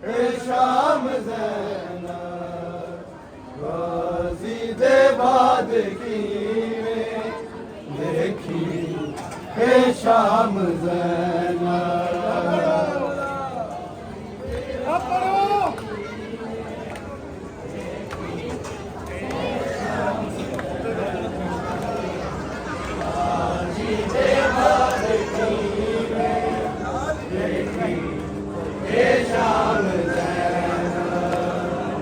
Hey, शाम ज़ैनब गाज़ी दे बाद की देखी हे शाम ज़ैनब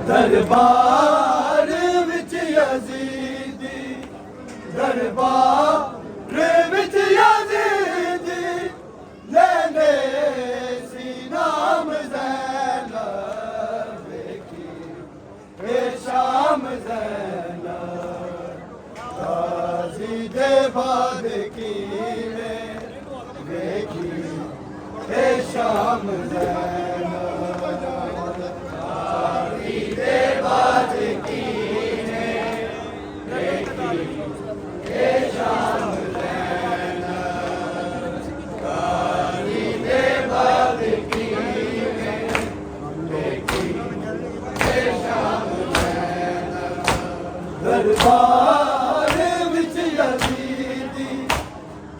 दरबार विच यज़ीदी दरबार विच यज़ीदी लेंदे सी नाम ज़ैनब वेखी हे शाम ज़ैनब गाज़ी दे बाद की वेखी हे शाम ज़ैनब दरबार विच यज़ीदी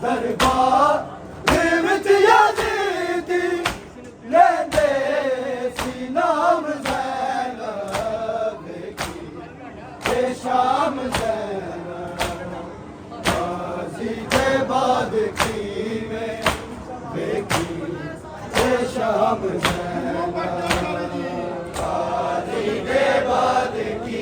दरबार विच यज़ीदी लेंदे सी नाम ज़ैनब वेखी हे शाम ज़ैनब गाज़ी दे बाद की वेखी हे शाम ज़ैनब गाज़ी दे बाद की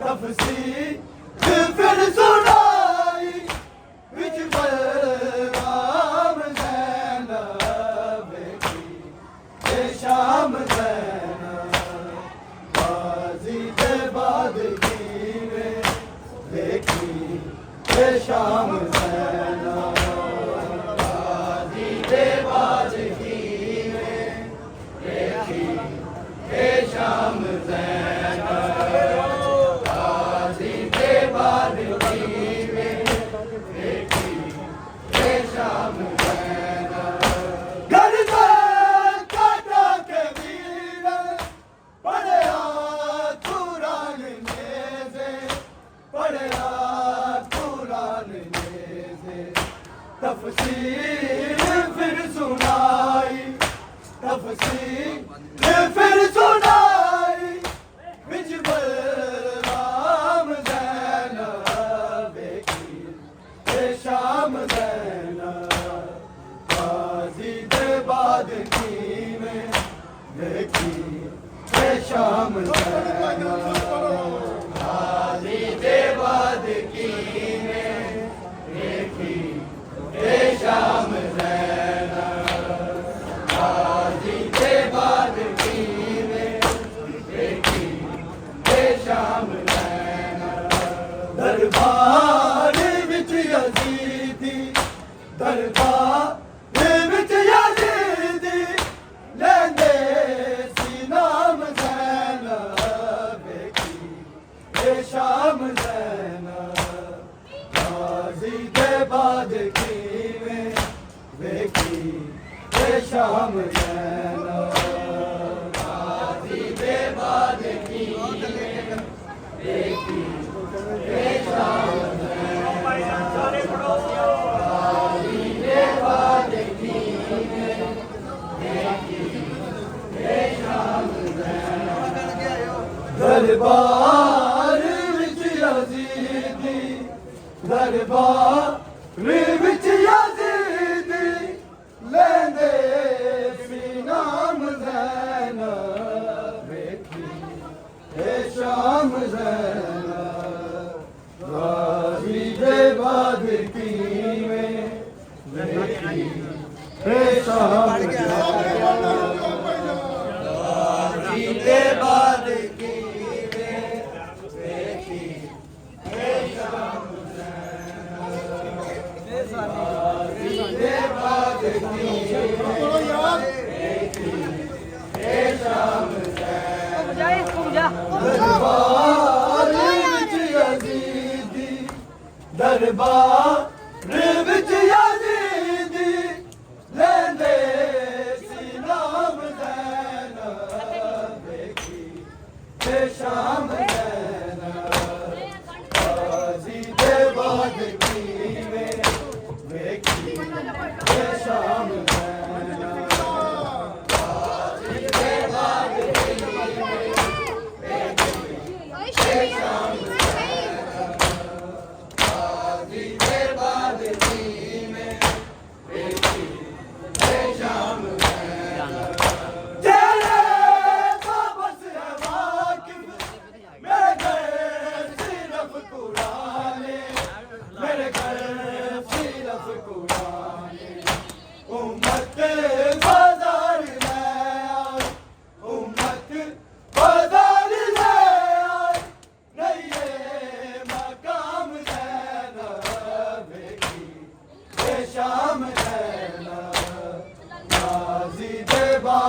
तफसीर फिर सुनाई विच बलराम ज़ैनब वेखी हे शाम ज़ैनब गाज़ी दे बाद की वेखी हे शाम ज़ैनब गाज़ी दे बाद की वेखी हे शाम ज़ैनब गाज़ी दे बाद की वेखी हे शाम ज़ैनब गर्दन काटा के वीर पढ़या कुरान नेज़े पढ़या कुरान नेज़े तफसीर फिर सुनाई तफसीर फिर सुनाई विच बलराम ज़ैनब वेखी हे शाम ज़ैनब गाज़ी दे बाद की वेखी हे शाम ज़ैनब गाज़ी दे बाद की वेखी हे शाम ज़ैनब गाज़ी दे बाद की वेखी हे शाम ज़ैनब दरबार विच यज़ीदी दरबार विच यज़ीदी लेंदे सी नाम ज़ैनब वेखी हे शाम ज़ैनब गाज़ी दे बाद की वेखी हे शाम ज़ैनब गाज़ी दे बाद की वेखी हे शाम ज़ैनब गाज़ी दे बाद की वेखी हे शाम ज़ैनब दरबार विच यज़ीदी दरबार विच यज़ीदी लेंदे सी नाम ज़ैनब वेखी हे शाम ज़ैनब गाज़ी दे बाद की वेखी हे शाम ज़ैनब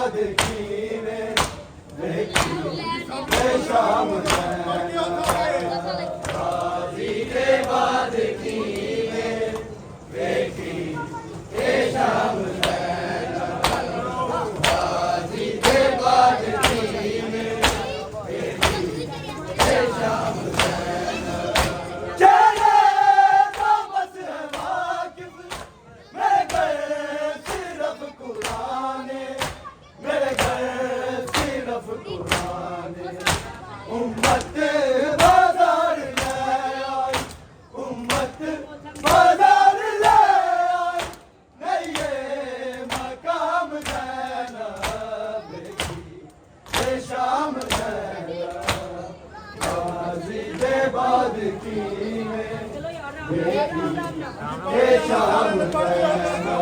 बाद कीवें वेखी ए शाम गाजी दे बाद कीवें वेखी ए शाम गाजी दे बाद कीवें वेखी ए शाम उम्मत बाजार ले आई उम्मत बाजार ले आई नये मकाम ज़ैना देखी ये शाम ज़ैना गाजी दे बाद कीवें देखी ये शाम ज़ैना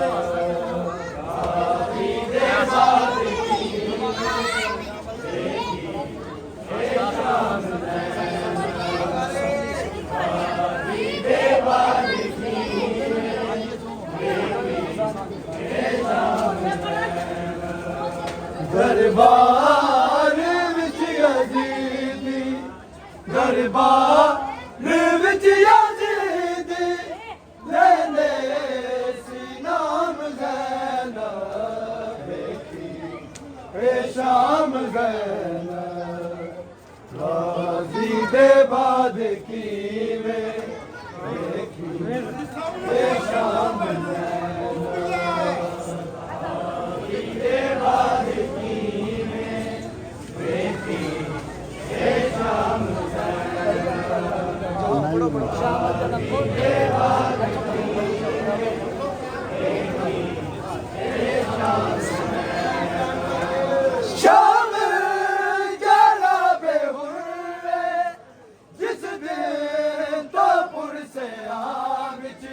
गाजी दे बाद दरबार विच यज़ीदी दरबार विच यज़ीदी लेंदे सी नाम ज़ैना देखी ए शाम ज़ैना गाजी दे बाद कीवें देखी ए शाम ज़ैना गाजी दे बाद शाम जला बेहुर्रे जिस दिन तो पुर से आविच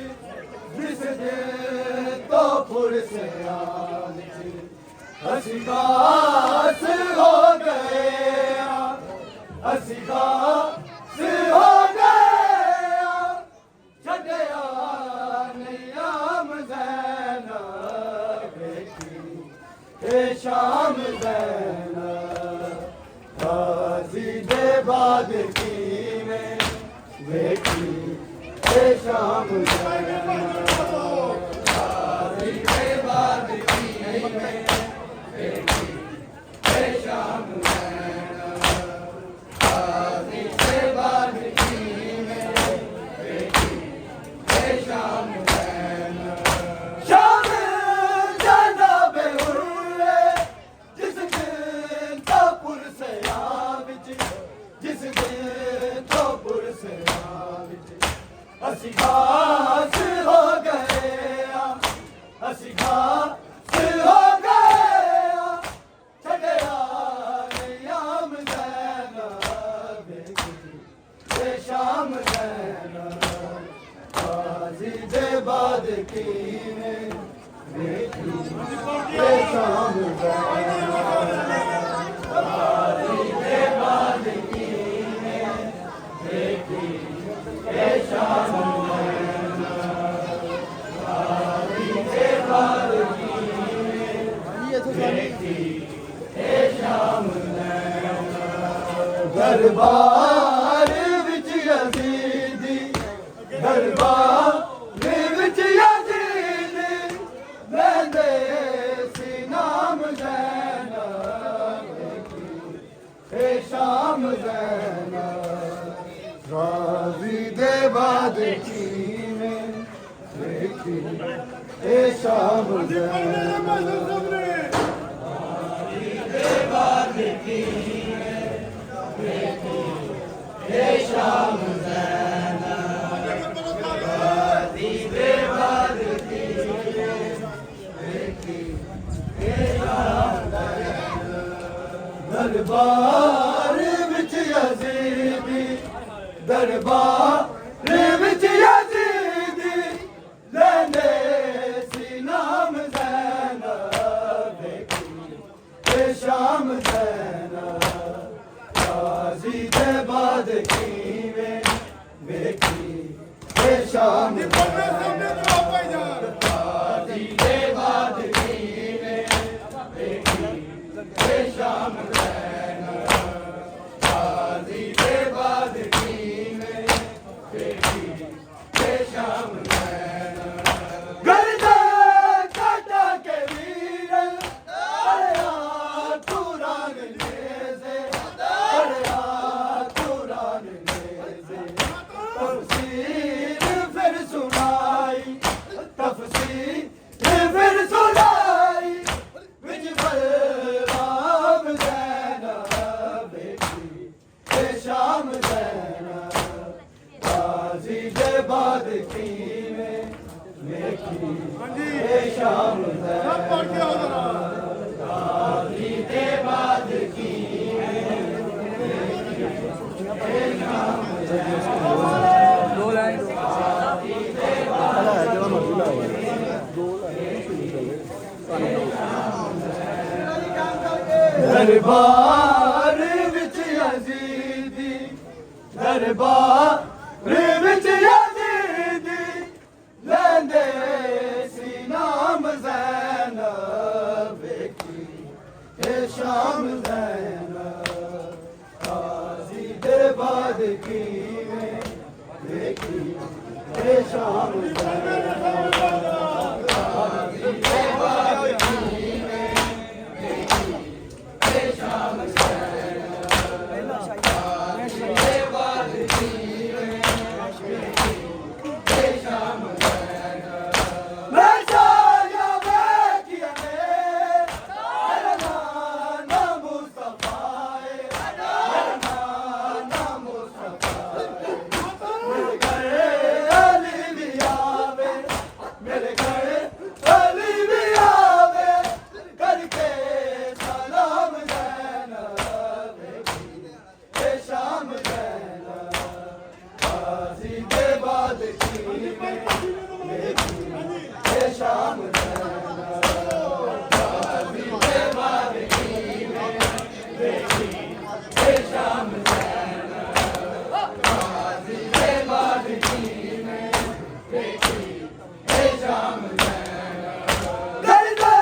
जिस दिन तो पुर से आविच असिगास हो गए असिगास हो गए छड़या नियाम ज़ैना देखी ए शाम ज़ैना गाजी दे बाद कीवें देखी ए शाम ज़ैना गाजी दे बाद कीवें देखी ए शाम ज़ैना गाजी दे बाद कीवें देखी ए शाम ज़ैना शाम ज़ैना बेहुर्रे जिस दिन तो पुर से आविच जिस दिन तो पुर से आविच असी घास हो गए असी घास हो गए छड़या नियाम ज़ैना देखी ए शाम ज़ैना गाजी दे बाद कीवें देखी ए शाम ज़ैना गाजी दे बाद कीवें देखी ए शाम ज़ैना गाजी दे बाद कीवें देखी ए शाम ज़ैना दरबार विच यज़ीदी दरबार विच यज़ीदी लेंदे सी नाम ज़ैना देखी ए शाम ज़ैना गाजी दे बाद कीवें देखी ए शाम ज़ैना गाजी दे बाद कीवें देखी ए शाम ज़ैना गाजी दे बाद कीवें देखी ए शाम ज़ैना दरबार विच यज़ीदी दरबार विच यज़ीदी लेंदे सी नाम ज़ैना देखी ए शाम ज़ैना गाजी दे बाद कीवें देखी ए शाम गाजी दे बाद कीवें देखी ਇਹ ਸ਼ਾਮ ਜ਼ੈਨ ਗਾਜ਼ੀ ਦੇ ਬਾਦ ਕੀਵੇਂ ਵੇਖੀ ਇਹ ਸ਼ਾਮ ਜ਼ੈਨ ਗਰਦਾ ਕਾਟਾ ਕੇ ਵੀਰ ਅੜਿਆ ਕੁਰਾਨ ਨੇਜ਼ੇ ਅੜਿਆ ਕੁਰਾਨ ਨੇਜ਼ੇ ਤਫਸੀਰ ਫਿਰ ਸੁਣਾਈ ਤਫਸੀਰ ਫਿਰ ਸੁਣਾਈ ਵਿੱਚ ਬਲਰਾਮ ਜ਼ੈਨ ਵੇਖੀ ਇਹ ਸ਼ਾਮ ਜ਼ੈਨ ਗਾਜ਼ੀ ਦੇ ਬਾਦ ਕੀਵੇਂ ਵੇਖੀ ਇਹ ਸ਼ਾਮ ਜ਼ੈਨ ਗਾਜ਼ੀ ਦੇ ਬਾਦ ਕੀਵੇਂ ਵੇਖੀ ਇਹ ਸ਼ਾਮ ਜ਼ੈਨ ਦੋ ਲਾਈਨ ਦਰਬਾਰ ਵਿੱਚ ਯਜ਼ੀਦੀ ਦਰਬਾਰ ਵਿੱਚ ਯਜ਼ੀਦੀ ਲੈਂਦੇ ਸੀ ਨਾਮ ਜ਼ੈਨ ਵੇਖੀ ਇਹ ਸ਼ਾਮ ਜ਼ੈਨ ਗਾਜ਼ੀ ਦੇ ਬਾਦ ਕੀਵੇਂ ਵੇਖੀ ਇਹ ਸ਼ਾਮ ਜ਼ੈਨ ਗਾਜ਼ੀ ਦੇ ਬਾਦ ਕੀਵੇਂ ਵੇਖੀ ਇਹ ਸ਼ਾਮ ਜ਼ੈਨ ਗਾਜ਼ੀ ਦੇ ਬਾਦ ਕੀਵੇਂ ਵੇਖੀ ਇਹ ਸ਼ਾਮ ਜ਼ੈਨ ਮੈਂ ਸਾਇਆ ਵੇਖਿਆ ਮੇਰਾ ਨਾਮ ਮੁਸਤਫਾ ਏ ਮੇਰਾ ਨਾਮ ਮੁਸਤਫਾ ਮੇਰੇ ਘਰ ਅਲੀ ਵੀ ਆਵੇ ਮੇਰੇ ਘਰ ਅਲੀ ਵੀ ਆਵੇ ਕਰਕੇ ਸਲਾਮ ਜ਼ੈਨ ਵੇਖੀ ਇਹ ਸ਼ਾਮ ਜ਼ੈਨ ਗਾਜ਼ੀ ਦੇ ਬਾਦ ਕੀਵੇਂ ਵੇਖੀ ਇਹ ਸ਼ਾਮ ਜ਼ੈਨ ਗਾਜ਼ੀ ਦੇ ਬਾਦ ਕੀਵੇਂ ਵੇਖੀ ਇਹ ਸ਼ਾਮ ਜ਼ੈਨ ਗਾਜ਼ੀ ਦੇ ਬਾਦ ਕੀਵੇਂ ਵੇਖੀ ਇਹ ਸ਼ਾਮ ਜ਼ੈਨ ਦਰਦਾ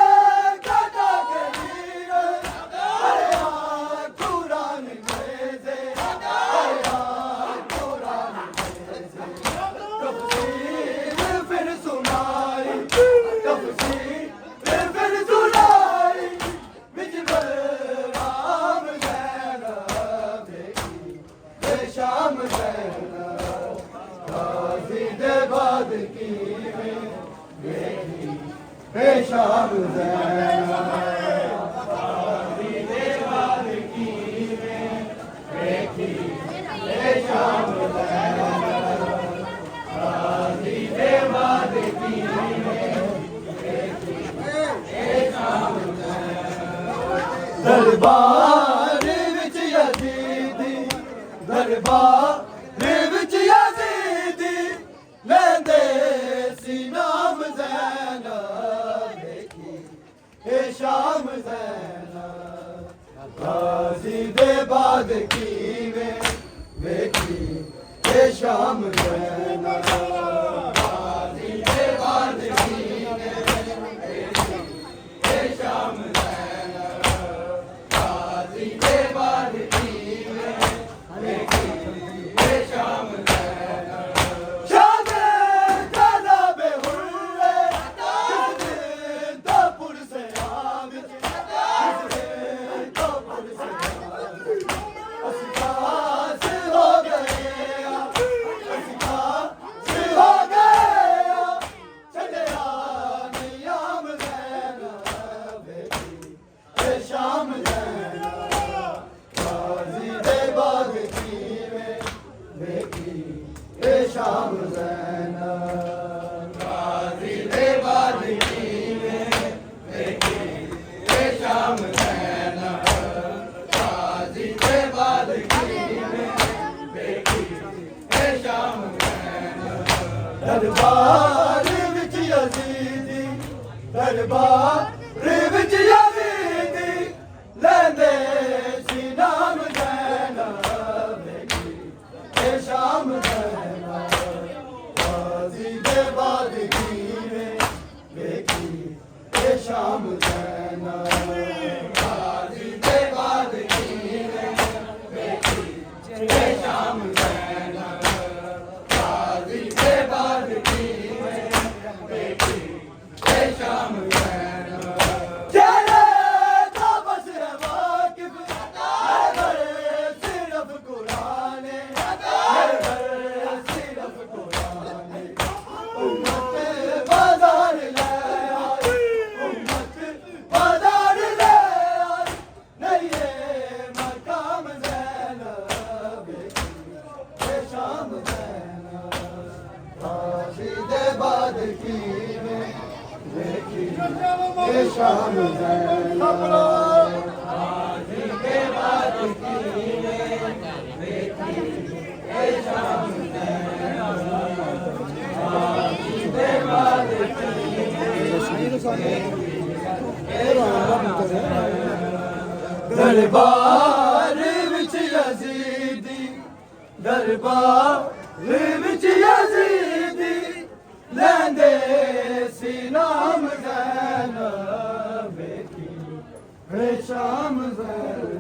ਕਾਟਾ ਕੇ ਵੀਰ ਅੜਿਆ ਕੁਰਾਨ ਨੇਜ਼ੇ ਅੜਿਆ ਕੁਰਾਨ ਨੇਜ਼ੇ ਤਫਸੀਰ ਫਿਰ ਸੁਣਾਈ ਤਫਸੀਰ ਫਿਰ ਸੁਣਾਈ ਵਿੱਚ ਬਲਰਾਮ ਜ਼ੈਨ ਵੇਖੀ ਇਹ ਸ਼ਾਮ ਜ਼ੈਨ ਗਾਜ਼ੀ ਦੇ ਬਾਦ ਕੀਵੇਂ ਵੇਖੀ ਇਹ ਸ਼ਾਮ ਜ਼ੈਨ ਗਾਜ਼ੀ ਦੇ ਬਾਦ ਕੀਵੇਂ ਵੇਖੀ ਇਹ ਸ਼ਾਮ ਜ਼ੈਨ ਗਾਜ਼ੀ ਦੇ ਬਾਦ ਕੀਵੇਂ ਵੇਖੀ ਇਹ ਸ਼ਾਮ ਜ਼ੈਨ ਦਰਬਾਰ ਵਿੱਚ ਯਜ਼ੀਦੀ ਦਰਬਾਰ ਵਿੱਚ ਯਜ਼ੀਦੀ ਲੈਂਦੇ ਸੀ ਨਾਮ ਜ਼ੈਨ ਵੇਖੀ ਇਹ ਸ਼ਾਮ ਜ਼ੈਨ ਗਾਜ਼ੀ ਦੇ ਬਾਦ ਕੀਵੇਂ ਵੇਖੀ ਇਹ ਸ਼ਾਮ ਜ਼ੈਨ ਗਾਜ਼ੀ ਦੇ ਬਾਦ ਕੀਵੇਂ ਵੇਖੀ ਇਹ ਸ਼ਾਮ ਜ਼ੈਨ ਗਾਜ਼ੀ ਦੇ ਬਾਦ ਕੀਵੇਂ ਵੇਖੀ ਇਹ ਸ਼ਾਮ ਜ਼ੈਨ ਸ਼ਾਦੇ ਦਾਦਾ ਬੇਹੁਰੇ ਜਿਸ ਤੋਂ ਪੁਰਸੇ ਆਵੇ ਜਿਸ ਤੋਂ ਪੁਰਸੇ ਆਵੇ ਅਸੀਂ ਪਾਸ ਹੋ ਗਏ ਅਸੀਂ ਪਾਸ ਹੋ ਗਏ ਛੱਡਿਆ ਨਿਯਮ ਜ਼ੈਨ ਵੇਖੀ ਇਹ ਸ਼ਾਮ ਜ਼ੈਨ ਗਾਜ਼ੀ ਦੇ ਬਾਦ ਕੀਵੇਂ ਵੇਖੀ ਇਹ ਸ਼ਾਮ ਜ਼ੈਨ ਗਾਜ਼ੀ ਦੇ ਬਾਦ ਕੀਵੇਂ ਵੇਖੀ ਇਹ ਸ਼ਾਮ ਜ਼ੈਨ ਗਾਜ਼ੀ ਦੇ ਬਾਦ ਕੀਵੇਂ ਵੇਖੀ ਇਹ ਸ਼ਾਮ ਜ਼ੈਨ ਦਰਬਾਰ ਵਿੱਚ ਯਜ਼ੀਦੀ ਦਰਬਾਰ ਵਿੱਚ ਯਜ਼ੀਦੀ ਲੈਂਦੇ ਸੀ ਨਾਮ ਜ਼ੈਨ ਵੇਖੀ ਇਹ ਸ਼ਾਮ ਜ਼ੈਨ ਗਾਜ਼ੀ ਦੇ ਬਾਦ ਕੀਵੇਂ ਵੇਖੀ ਇਹ ਸ਼ਾਮ ਜ਼ੈਨ ਗਾਜ਼ੀ शाम ज़ैनब दरबार विच यजीदी दरबार विच यजीदी लैंदे सी नाम ज़ैनब वेखी है शाम ज़ैनब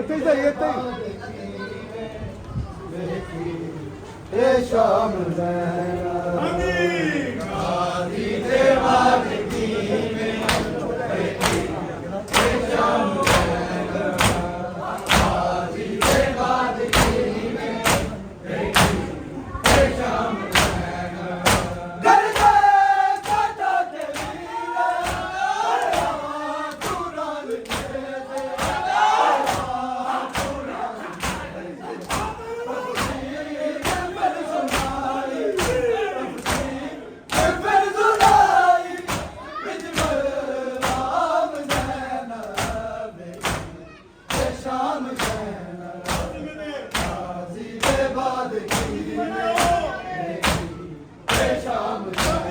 इत्थे वेखी है शाम ज़ैनब गादी दे मालिकी में वेखी है शाम ज़ैनब गादी दे मालिकी में वेखी है शाम ज़ैनब गरजे काटा के वीरा कुरान के दे शाम ज़ैनब गाज़ी दे बाद की है शाम ज़ैनब गाज़ी दे बाद की है शाम ज़ैनब शामे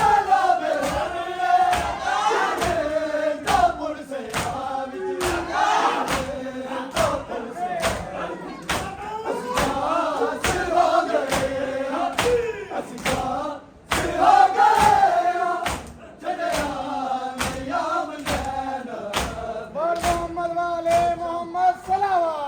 जनाब हल्ले शामे काबुल से आवी काबुल से असि हो गए असि हो गए जनाब याम ज़ैनब मोहम्मद वाले मोहम्मद सलावा